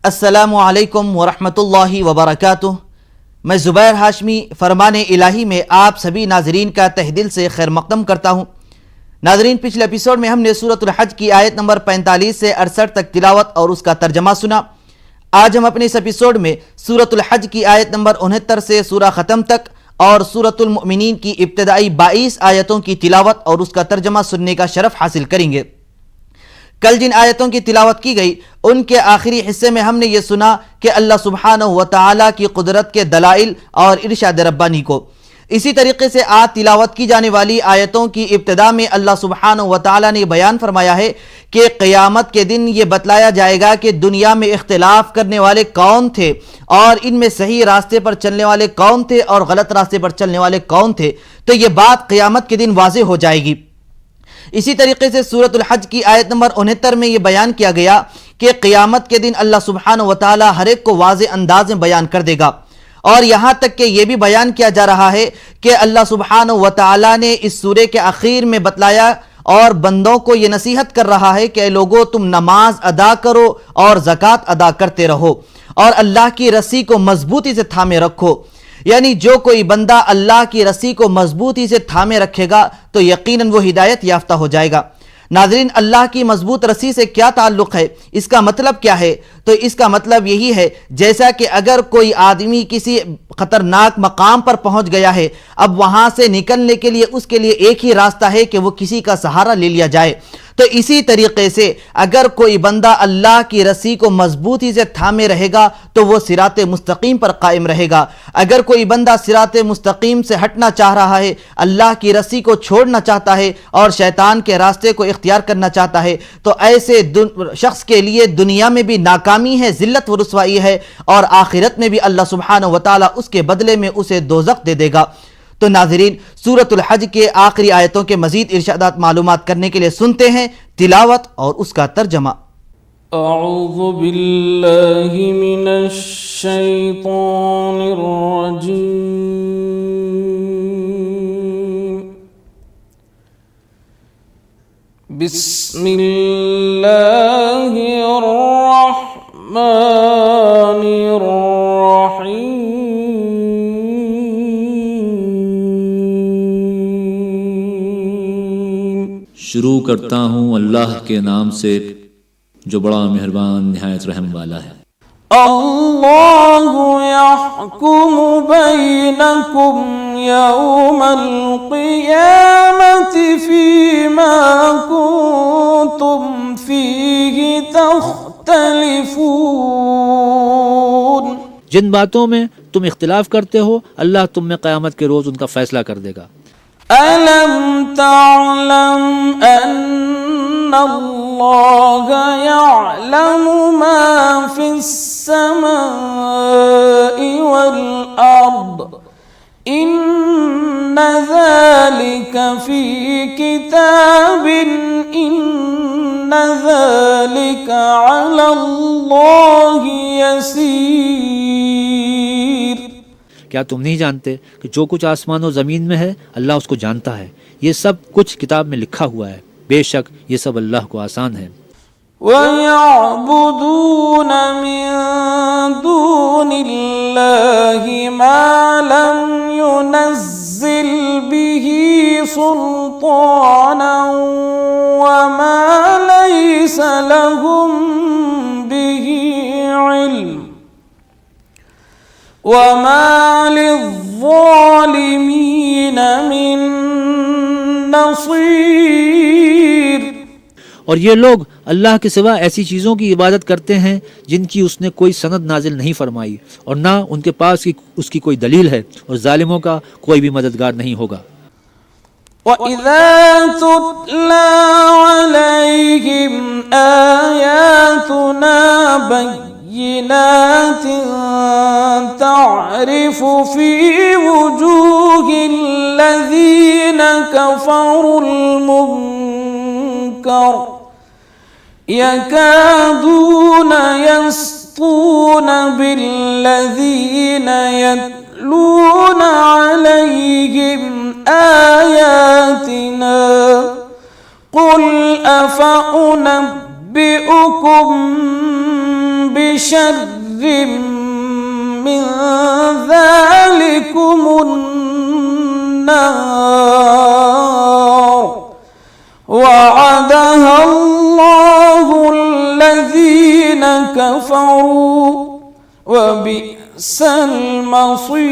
अस्सलामु अलैकुम वरहमतुल्लाहि वबरकातुह। मैं ज़ुबैर हाशमी फरमान इलाही में आप सभी नाजरीन का तहे दिल से खैर मक़दम करता हूँ। नाजरीन, पिछले एपिसोड में हमने सूरतुल हज की आयत नंबर 45 से 68 तक तिलावत और उसका तर्जमा सुना। आज हम अपने इस एपिसोड में सूरतुल हज की आयत नंबर 69 से सूरा ख़त्म तक और सूरतुल मुमिनीन की इब्तिदाई 22 आयतों की तिलावत और उसका तर्जमा सुनने का शरफ हासिल करेंगे। कल जिन आयतों की तिलावत की गई उनके आखिरी हिस्से में हमने ये सुना कि अल्लाह सुब्हानहू व तआला की कुदरत के दलाइल और इरशाद रब्बानी को। इसी तरीके से आज तिलावत की जाने वाली आयतों की इब्तिदा में अल्लाह सुब्हानहू व तआला ने बयान फरमाया है कि क़यामत के दिन ये बतलाया जाएगा कि दुनिया में इख्तिलाफ करने वाले कौन थे और इनमें सही रास्ते पर चलने वाले कौन थे और गलत रास्ते पर चलने वाले कौन थे। तो ये बात क़यामत के दिन वाज़ेह हो जाएगी। इसी तरीके से सूरतुल हज की आयत नंबर 69 में यह बयान किया गया कि क़यामत के दिन अल्लाह सुब्हानहू व तआला हर एक को वाज़ेह अंदाज में बयान कर देगा। और यहाँ तक कि यह भी बयान किया जा रहा है कि अल्लाह सुब्हानहू व तआला ने इस सूरे के आखिर में बतलाया और बंदों को यह नसीहत कर रहा है कि लोगों, तुम नमाज अदा करो और ज़कात अदा करते रहो और अल्लाह की रस्सी को मजबूती से थामे रखो। यानी जो कोई बंदा अल्लाह की रस्सी को मजबूती से थामे रखेगा तो यकीनन वो हिदायत याफ्ता हो जाएगा। नाज़रीन, अल्लाह की मजबूत रस्सी से क्या ताल्लुक़ है, इसका मतलब क्या है? तो इसका मतलब यही है जैसा कि अगर कोई आदमी किसी ख़तरनाक मकाम पर पहुंच गया है, अब वहां से निकलने के लिए उसके लिए एक ही रास्ता है कि वो किसी का सहारा ले लिया जाए। तो इसी तरीके से अगर कोई बंदा अल्लाह की रस्सी को मजबूती से थामे रहेगा तो वो सिराते मुस्तकीम पर कायम रहेगा। अगर कोई बंदा सिराते मुस्तकीम से हटना चाह रहा है, अल्लाह की रस्सी को छोड़ना चाहता है और शैतान के रास्ते को इख्तियार करना चाहता है, तो ऐसे शख्स के लिए दुनिया में भी नाकामी है, जिल्लत व रुसवाई है और आखिरत में भी अल्लाह सुब्हानहू व तआला उसके बदले में उसे दोज़ख दे देगा। तो नाज़रीन, सूरतुल हज के आखिरी आयतों के मजीद इरशादात मालूमात करने के लिए सुनते हैं तिलावत और उसका तर्जमा। अऊज़ु बिल्लाहि मिनश शैतानिर रजीम। बिस्मिल्लाहिर रहमानिर रहीम। शुरू करता हूँ अल्लाह के नाम से जो बड़ा मेहरबान निहायत रहम वाला है। अल्लाहु यहकुमु बैनकुम यौमल क़ियामति फ़ीमा कुन्तुम फ़ीहि तख्तलिफ़ून। जिन बातों में तुम इख्तिलाफ करते हो अल्लाह तुम में क़यामत के रोज़ उनका फैसला कर देगा। अलम तअलम अन्नल्लाह यअलमु मा फिस्समाइ वल अर्द इन्न ज़ालिका फ़ी किताबिन इन्न ज़ालिका अलल्लाहि यसीर। क्या तुम नहीं जानते कि जो कुछ आसमान और ज़मीन में है अल्लाह उसको जानता है। ये सब कुछ किताब में लिखा हुआ है। बेशक ये सब अल्लाह को आसान है। वयअबुदून मिन दूनिल्लाहि मा लम युनज़्ज़िल बिही सुल्तानन वमा लैसा लहुम बिही इल्म वमा लिज़्ज़ालिमीन मिन नसीर। और ये लोग अल्लाह के सिवा ऐसी चीज़ों की इबादत करते हैं जिनकी उसने कोई सनद नाजिल नहीं फरमाई और ना उनके पास उसकी कोई दलील है, और जालिमों का कोई भी मददगार नहीं होगा। वइज़ा तुतला अलैहिम आयातुना बय्यिनातिन तअरिफु फी वुजूहिल लज़ीना कफ़रुल मुनकर यकादून यस्तून बिल्लज़ीना यत्लून अलैहिम आयातिना कुल अफ़उनब्बिउकुम बिशर्रिम मिन ज़ालिकुमुन्नार वअदहा अल्लाहुल्लज़ीना कफ़रू वबिअसल मसीर।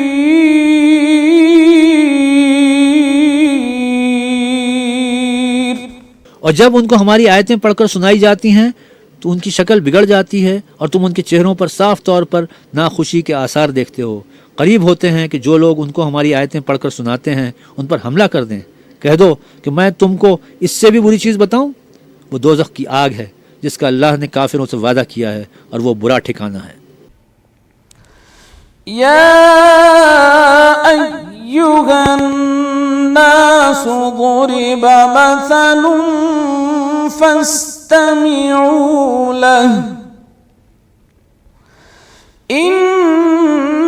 और जब उनको हमारी आयतें पढ़कर सुनाई जाती हैं तो उनकी शक्ल बिगड़ जाती है और तुम उनके चेहरों पर साफ तौर पर नाखुशी के आसार देखते हो। करीब होते हैं कि जो लोग उनको हमारी आयतें पढ़कर सुनाते हैं उन पर हमला कर दें। कह दो कि मैं तुमको इससे भी बुरी चीज़ बताऊं, वो दोज़ख की आग है जिसका अल्लाह ने काफिरों से वादा किया है और वो बुरा ठिकाना है। या अय्युहन नासु ज़ुरिबा मसलुन फस्तमिऊ लह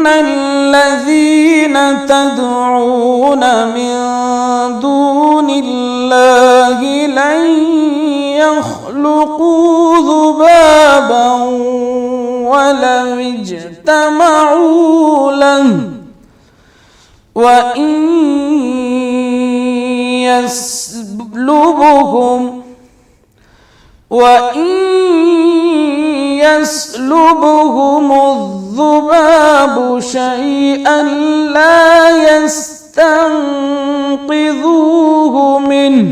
इन्नल्लज़ीन तदऊन मिन दूनिल्लाहि लन यख्लुक़ू ज़ुबाबन वलौ इज्तमऊ लहु वइन यस्लुबहुम الذباب شيئا لا يستنقذوه منه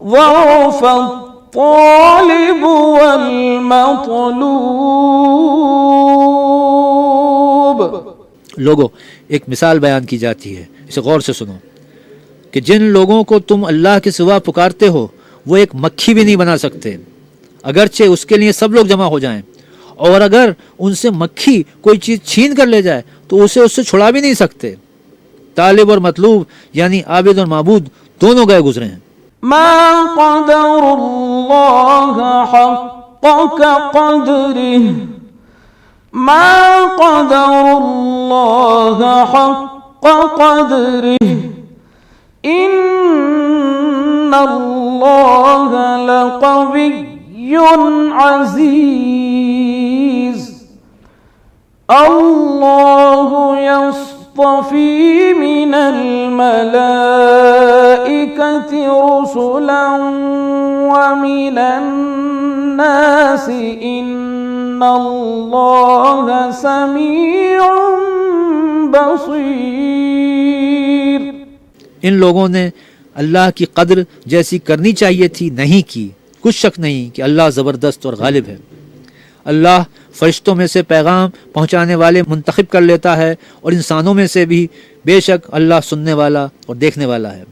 ضعف الطالب والمطلوب। लोगों, एक मिसाल बयान की जाती है, इसे गौर से सुनो कि जिन लोगों को तुम अल्लाह के सिवा पुकारते हो वो एक मक्खी भी नहीं बना सकते, अगरचे उसके लिए सब लोग जमा हो जाएं। और अगर उनसे मक्खी कोई चीज़ छीन कर ले जाए तो उसे उससे छुड़ा भी नहीं सकते। तालिब और मतलूब यानी आबिद और माबूद दोनों गए गुजरे हैं। मा क़दरुल्लाह हक़्क़ क़द्रिह मा क़दरुल्लाह हक़्क़ क़द्रिह इन्नल्लाह लक़विय्युन अज़ीज़। अल्लाहु यस्तफ़ी मिनल मलाइकति रुसुलन व मिनन नासि इन्नल्लाह समीउन बसीर। इन लोगों ने अल्लाह की कद्र जैसी करनी चाहिए थी नहीं की। कुछ शक नहीं कि अल्लाह ज़बरदस्त और गालिब है। अल्लाह फरिश्तों में से पैगाम पहुंचाने वाले मुंतखब कर लेता है और इंसानों में से भी बेशक अल्लाह सुनने वाला और देखने वाला है।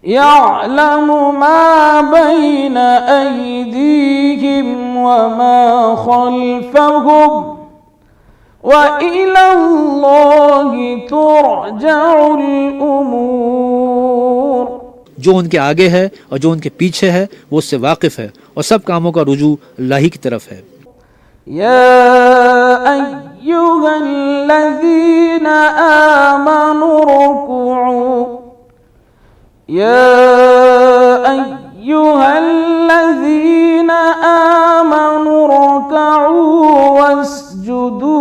यअलमु मा बैन अयदीहिम व मा खल्फहुम व इलल्लाहि तुरजउल उमूर। जो उनके आगे है और जो उनके पीछे है वो उससे वाकिफ है और सब कामों का रुजू अल्लाह ही की तरफ है। या अय्युहल्लज़ीना आमनू रुकुऊ या अय्युहल्लज़ीना आमनू रुकऊ वस्जुदू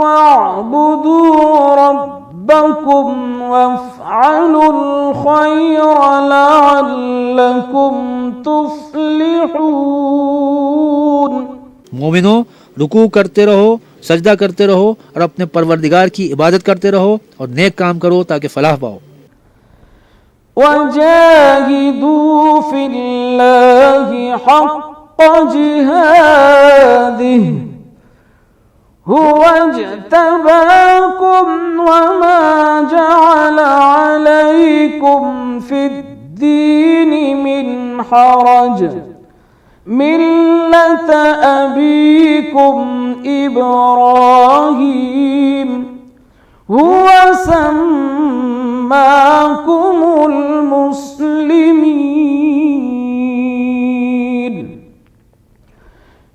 वअबुदू रब्बकुम वफ़अलुल खैर लअल्लकुम तुफ्लिहून। मोमिनो, रुकू करते रहो, सजदा करते रहो और अपने परवरदिगार की इबादत करते रहो और नेक काम करो ताकि फलाह पाओ। वजाहिदू फिल्लाहि हक़्क़ जिहादिहि हुवा इज्तबाकुम वमा जअल अलैकुम फिद्दीनि मिन हरज मिल्लत अबीकुम इब्राहीम हुवा सम्माकुमुल मुस्लिमीन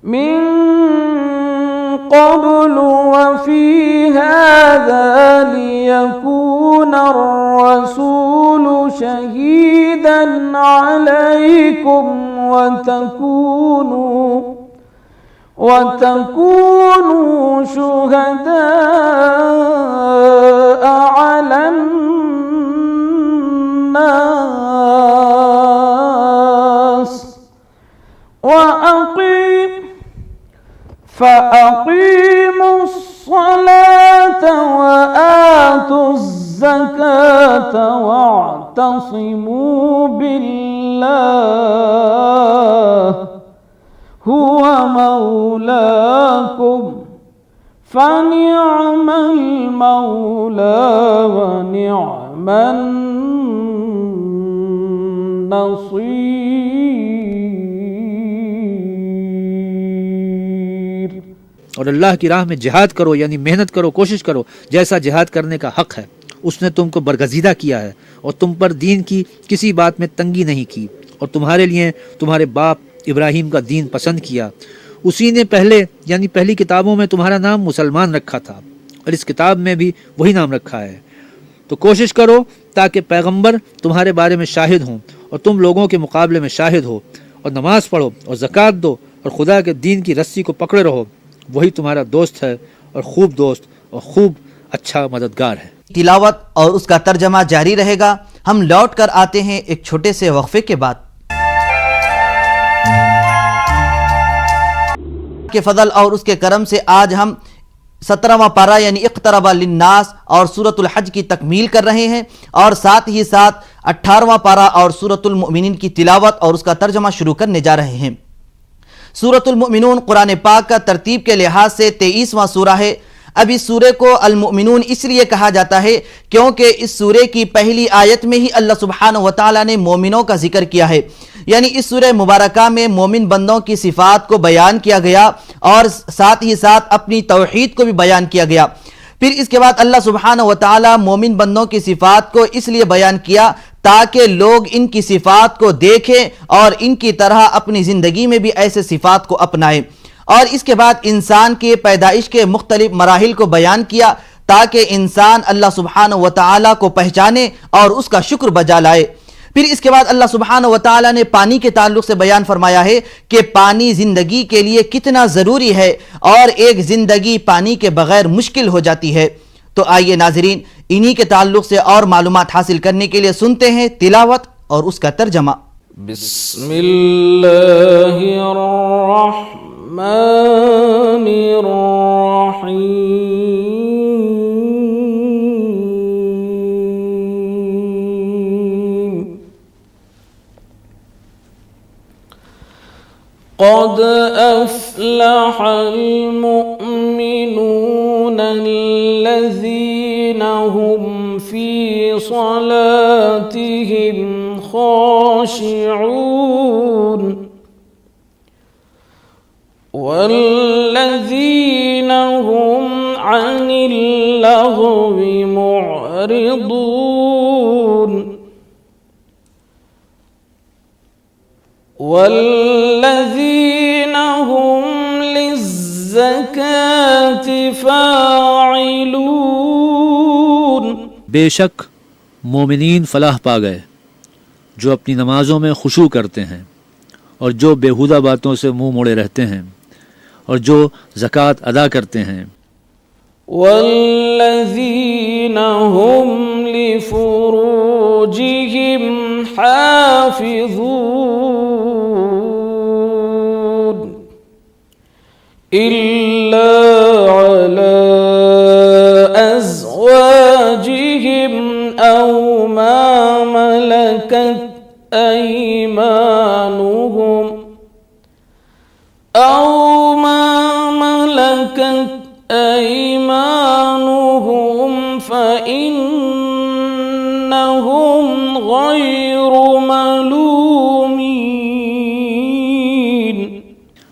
मिन क़ब्लु व फ़ी हाज़ा लियकूना अर्रसूलु शहीदन अलैकुम وتكونوا شهداء على الناس فأقيموا الصلاة وآتوا الزكاة واعتصموا بالله هو مولاكم فنعم المولى ونعم النصير। और अल्लाह की राह में जिहाद करो, यानी मेहनत करो, कोशिश करो जैसा जिहाद करने का हक है। उसने तुमको बरगजीदा किया है और तुम पर दीन की किसी बात में तंगी नहीं की, और तुम्हारे लिए तुम्हारे बाप इब्राहिम का दीन पसंद किया। उसी ने पहले यानी पहली किताबों में तुम्हारा नाम मुसलमान रखा था और इस किताब में भी वही नाम रखा है। तो कोशिश करो ताकि पैगंबर तुम्हारे बारे में शाहिद हों और तुम लोगों के मुकाबले में शाहिद हो, और नमाज पढ़ो और ज़कात दो और खुदा के दीन की रस्सी को पकड़े रहो। वही तुम्हारा दोस्त है और खूब दोस्त और खूब अच्छा मददगार है। तिलावत और उसका तर्जमा जारी रहेगा। हम लौट कर आते हैं एक छोटे से वक्फे के बाद। के फजल और उसके करम से आज हम 17वां पारा यानी इक़्तरबा लिन्नास और सूरतुल हज की तकमील कर रहे हैं, और साथ ही साथ 18वां पारा और सूरतुल मुमिनीन की तिलावत और उसका तर्जमा शुरू करने जा रहे हैं। सूरतुल मुमिनून कुरान पाक का तरतीब के लिहाज से 23वां सूरा है। अब इस सूरे को अल मुमिनून इसलिए कहा जाता है क्योंकि इस सूरे की पहली आयत में ही अल्लाह सुब्हानहु व तआला ने मोमिनों का जिक्र किया है, यानी इस सूरह मुबारका में मोमिन बंदों की सिफात को बयान किया गया और साथ ही साथ अपनी तौहीद को भी बयान किया गया। फिर इसके बाद अल्लाह सुब्हानहु व तआला मोमिन बंदों की सिफात को इसलिए बयान किया ताकि लोग इनकी सिफात को देखें और इनकी तरह अपनी ज़िंदगी में भी ऐसे सिफात को अपनाएं। और इसके बाद इंसान के पैदाइश के मुख्तलिफ मराहिल को बयान किया ताकि इंसान अल्लाह सुब्हानहु व तआला को पहचाने और उसका शुक्र बजा लाए। फिर इसके बाद अल्लाह सुब्हानहु व तआला ने पानी के ताल्लुक से बयान फरमाया है कि पानी ज़िंदगी के लिए कितना ज़रूरी है और एक ज़िंदगी पानी के बगैर मुश्किल हो जाती है। तो आइए नाज़रीन, इन्हीं के ताल्लुक से और मालूमात हासिल करने के लिए सुनते हैं तिलावत और उसका तर्जमा। قد أفلح المؤمنون الذين هم في صلاتهم خاشعون والذين هم عن اللغو معرضون والذين هم للزكاة فاعلون। बेशक मोमिनीन फलाह पा गए जो अपनी नमाजों में खुशू करते हैं और जो बेहुदा बातों से मुंह मोड़े रहते हैं और जो ज़कात अदा करते हैं। वल्लज़ीन हुम लिफुरूजिहिम हाफ़िज़ून इल्ला अला अज़वाजिहिम औ मा मलकत أيمانهم أو ما ملكت أيمانهم فإنهم غير ملومين।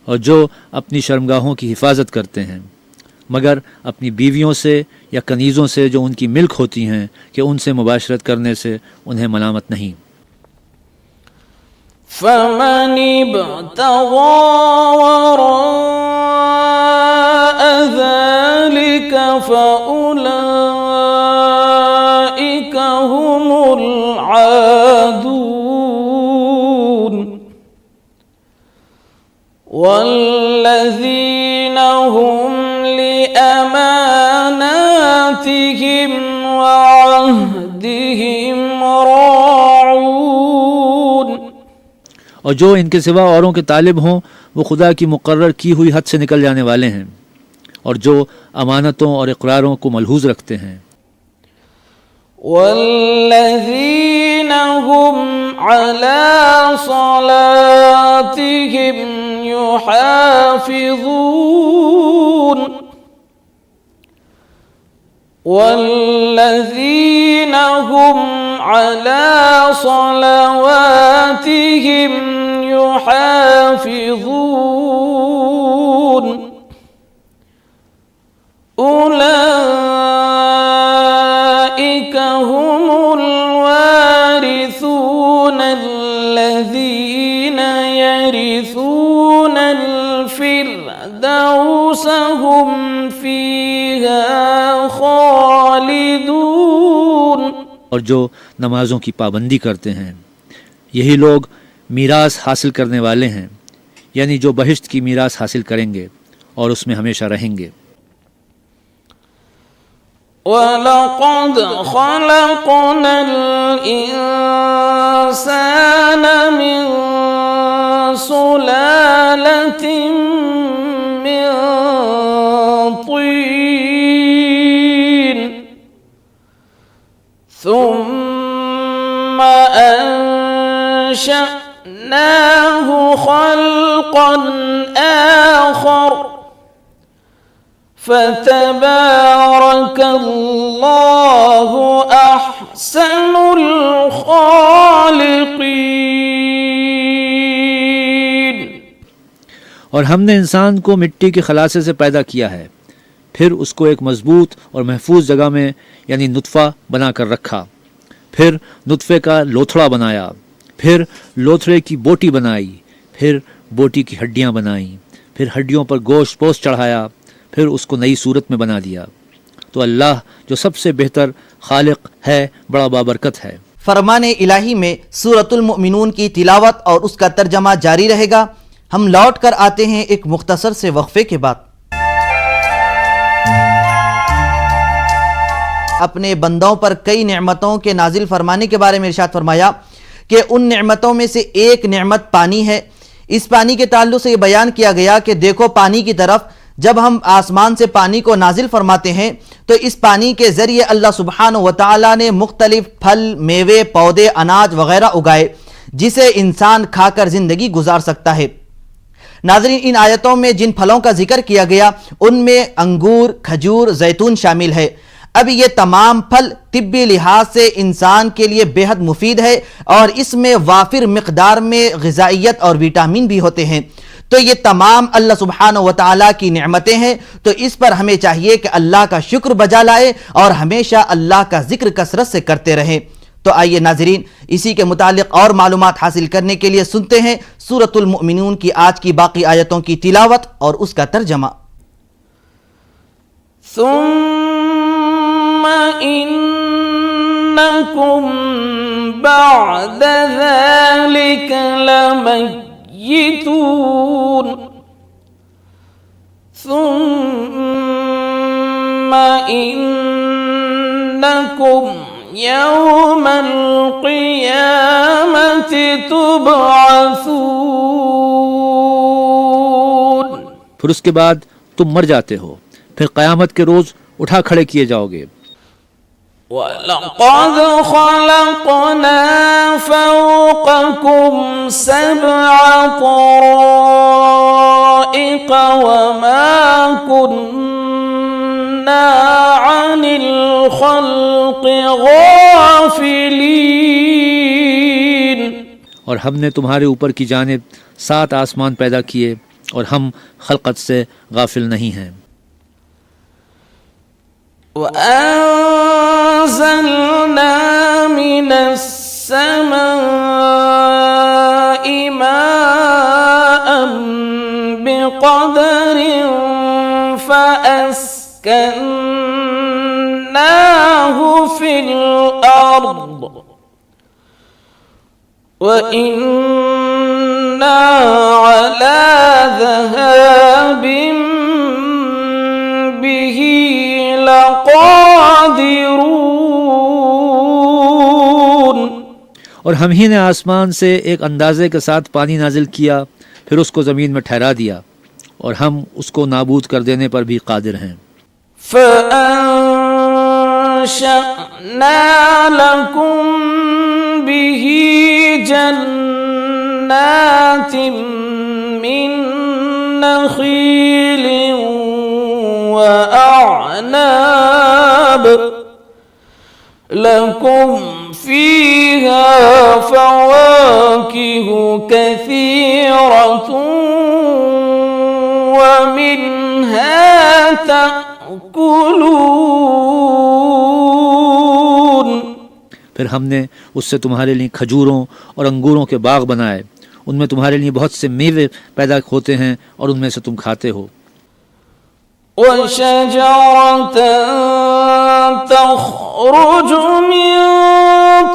और जो अपनी शर्मगाहों की हिफाजत करते हैं मगर अपनी बीवियों से या कनीज़ों से जो उनकी मिल्क होती हैं कि उनसे मुबाशरत करने से उन्हें मलामत नहीं। فمن ابتغى وراء ذلك فأولئك هم العادون والذين وهم لأماناتهم وعهدهم راعون। और जो इनके सिवा औरों के तालिब हों वो खुदा की मुकर्रर की हुई हद से निकल जाने वाले हैं और जो अमानतों और इकरारों को मलहूज रखते हैं। वल्लज़ीन हुम अला सलातिहिम युहाफ़िज़ून वल्लज़ीन हुम अला सलावातिहिम युहाफ़िज़ून उलाइक हुमुल वारिसून अल्लज़ीना यरिसूनल फ़िरदौस हुम फ़ीहा खालिदून। और जो नमाजों की पाबंदी करते हैं यही लोग मीरास हासिल करने वाले हैं, यानी जो बहिश्त की मीरास हासिल करेंगे और उसमें हमेशा रहेंगे। वलक़द ख़लक़नल इंसान मिन सुलालतिन मिन तीन सुम्मा अंशअनाहु ख़ल्क़न आख़र फ़तबारकल्लाहु अहसनुल ख़ालिक़ीन। और हमने इंसान को मिट्टी के खलासे से पैदा किया है, फिर उसको एक मजबूत और महफूज जगह में यानी नुत्फ़ा बनाकर रखा, फिर नुत्फ़े का लोथड़ा बनाया, फिर लोथड़े की बोटी बनाई, फिर बोटी की हड्डियाँ बनाई, फिर हड्डियों पर गोश्त पोस्ट चढ़ाया, फिर उसको नई सूरत में बना दिया। तो अल्लाह जो सबसे बेहतर खालिक है, बड़ा बाबरकत है। फरमान इलाही में सूरतुल मुमिनून की तिलावत और उसका तर्जमा जारी रहेगा। हम लौट कर आते हैं एक मुख्तसर से वक्फे के बाद। अपने बंदों पर कई नेमतों के नाजिल फरमाने के बारे में इरशाद फरमाया कि उन नेमतों में से एक नेमत पानी है। इस पानी के ताल्लुक से ये बयान किया गया कि देखो पानी की तरफ, जब हम आसमान से पानी को नाजिल फरमाते हैं तो इस पानी के ज़रिए अल्लाह सुब्हानहू व तआला ने मुख्तलिफ फल, मेवे, पौधे, अनाज वगैरह उगाए जिसे इंसान खाकर ज़िंदगी गुजार सकता है। नाज़रीन, इन आयतों में जिन फलों का जिक्र किया गया उनमें अंगूर, खजूर, जैतून शामिल है। अब ये तमाम फल तिब्बी लिहाज से इंसान के लिए बेहद मुफीद है और इसमें वाफिर मिकदार में ग़िज़ाइयत और विटामिन भी होते हैं। तो ये तमाम अल्लाह सुब्हानहू व तआला की नेमतें हैं, तो इस पर हमें चाहिए कि अल्लाह का शुक्र बजा लाए और हमेशा अल्लाह का जिक्र कसरत से करते रहें। तो आइए नाज़रीन, इसी के मुतालिक और मालूमात हासिल करने के लिए सुनते हैं सूरतुल मुमिनून की आज की बाकी आयतों की तिलावत और उसका तर्जमा। सुम्मा इन्नकुम बअद ज़ालिका लमय्यितून सुम्मा इन्नकुम यौमल क़ियामति तुबअसून। फिर उसके बाद तुम मर जाते हो, फिर क़यामत के रोज़ उठा खड़े किए जाओगे। वलक़द ख़लक़ना फ़ौक़कुम सबअ तराइक़ वमा कुन्ना अनिल ख़ल्क़ि गाफ़िलीन। और हमने तुम्हारे ऊपर की जानिब 7 आसमान पैदा किए और हम खलक़त से गाफिल नहीं हैं। वअंज़लना मिनस्समाइ माअन बिक़दरिन फ़अस्कन्नाहु फ़िल अर्द वइन्ना अला ज़हाबिन قادرون और हम ही ने आसमान से एक अंदाजे के साथ पानी नाजिल किया, फिर उसको ज़मीन में ठहरा दिया, और हम उसको नाबूद कर देने पर भी कादिर हैं। فأنشأنا لكم به جنات من نخيل وأعناب لكم فيها فواكه كثيرة ومنها تأكلون। फिर हमने उससे तुम्हारे लिए खजूरों और अंगूरों के बाग बनाए, उनमें तुम्हारे लिए बहुत से मेवे पैदा होते हैं और उनमें से तुम खाते हो। وشجرة تخرج من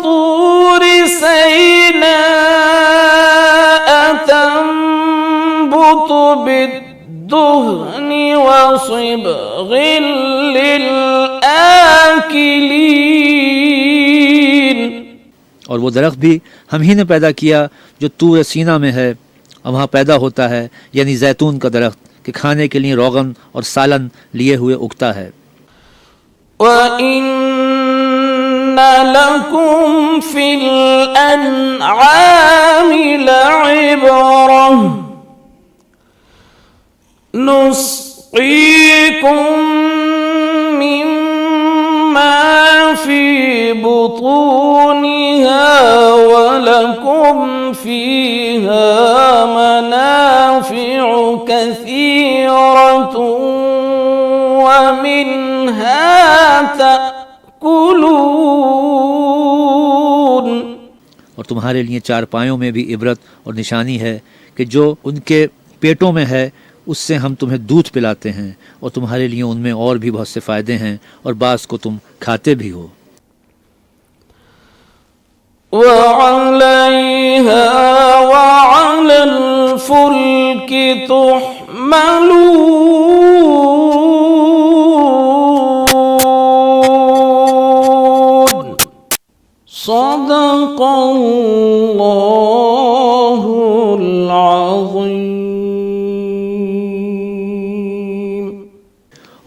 طور سيناء تنبت بالدهن وصبغ للآكلين। और वो दरख्त भी हम ही ने पैदा किया जो तूर सीना में है, और वहाँ पैदा होता है, यानी जैतून का दरख्त, कि खाने के लिए रोगन और सालन लिए हुए उगता है। وَإِنَّ لَكُمْ فِي الْأَنْعَامِ لَعِبْرَةً نُسْقِيكُم مِّمَّا فِي بُطُونِهَا وَلَكُمْ فِيهَا مَنَافِعُ كَثِيرَةٌ وَمِنْهَا تَأْكُلُونَ। और तुम्हारे लिए चारपायों में भी इबरत और निशानी है कि जो उनके पेटों में है उससे हम तुम्हें दूध पिलाते हैं, और तुम्हारे लिए उनमें और भी बहुत से फ़ायदे हैं, और बाज़ को तुम खाते भी हो। وعليها وعلى الفلك تحملون صدق الله العظيم।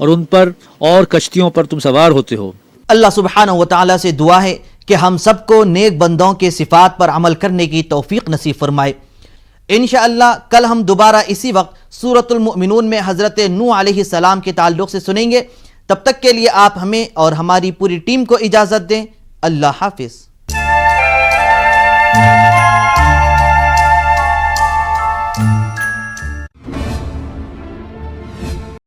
और उन पर और कश्तियों पर तुम सवार होते हो। अल्लाह सुब्हानहु व तआला से दुआ है कि हम सबको नेक बंदों के सिफात पर अमल करने की तौफीक नसीब फरमाए। इंशाअल्लाह कल हम दोबारा इसी वक्त सूरतुल मुमिनून में हज़रत नूह अलैहिस्सलाम के ताल्लुक़ से सुनेंगे। तब तक के लिए आप हमें और हमारी पूरी टीम को इजाज़त दें। अल्लाह हाफिज़।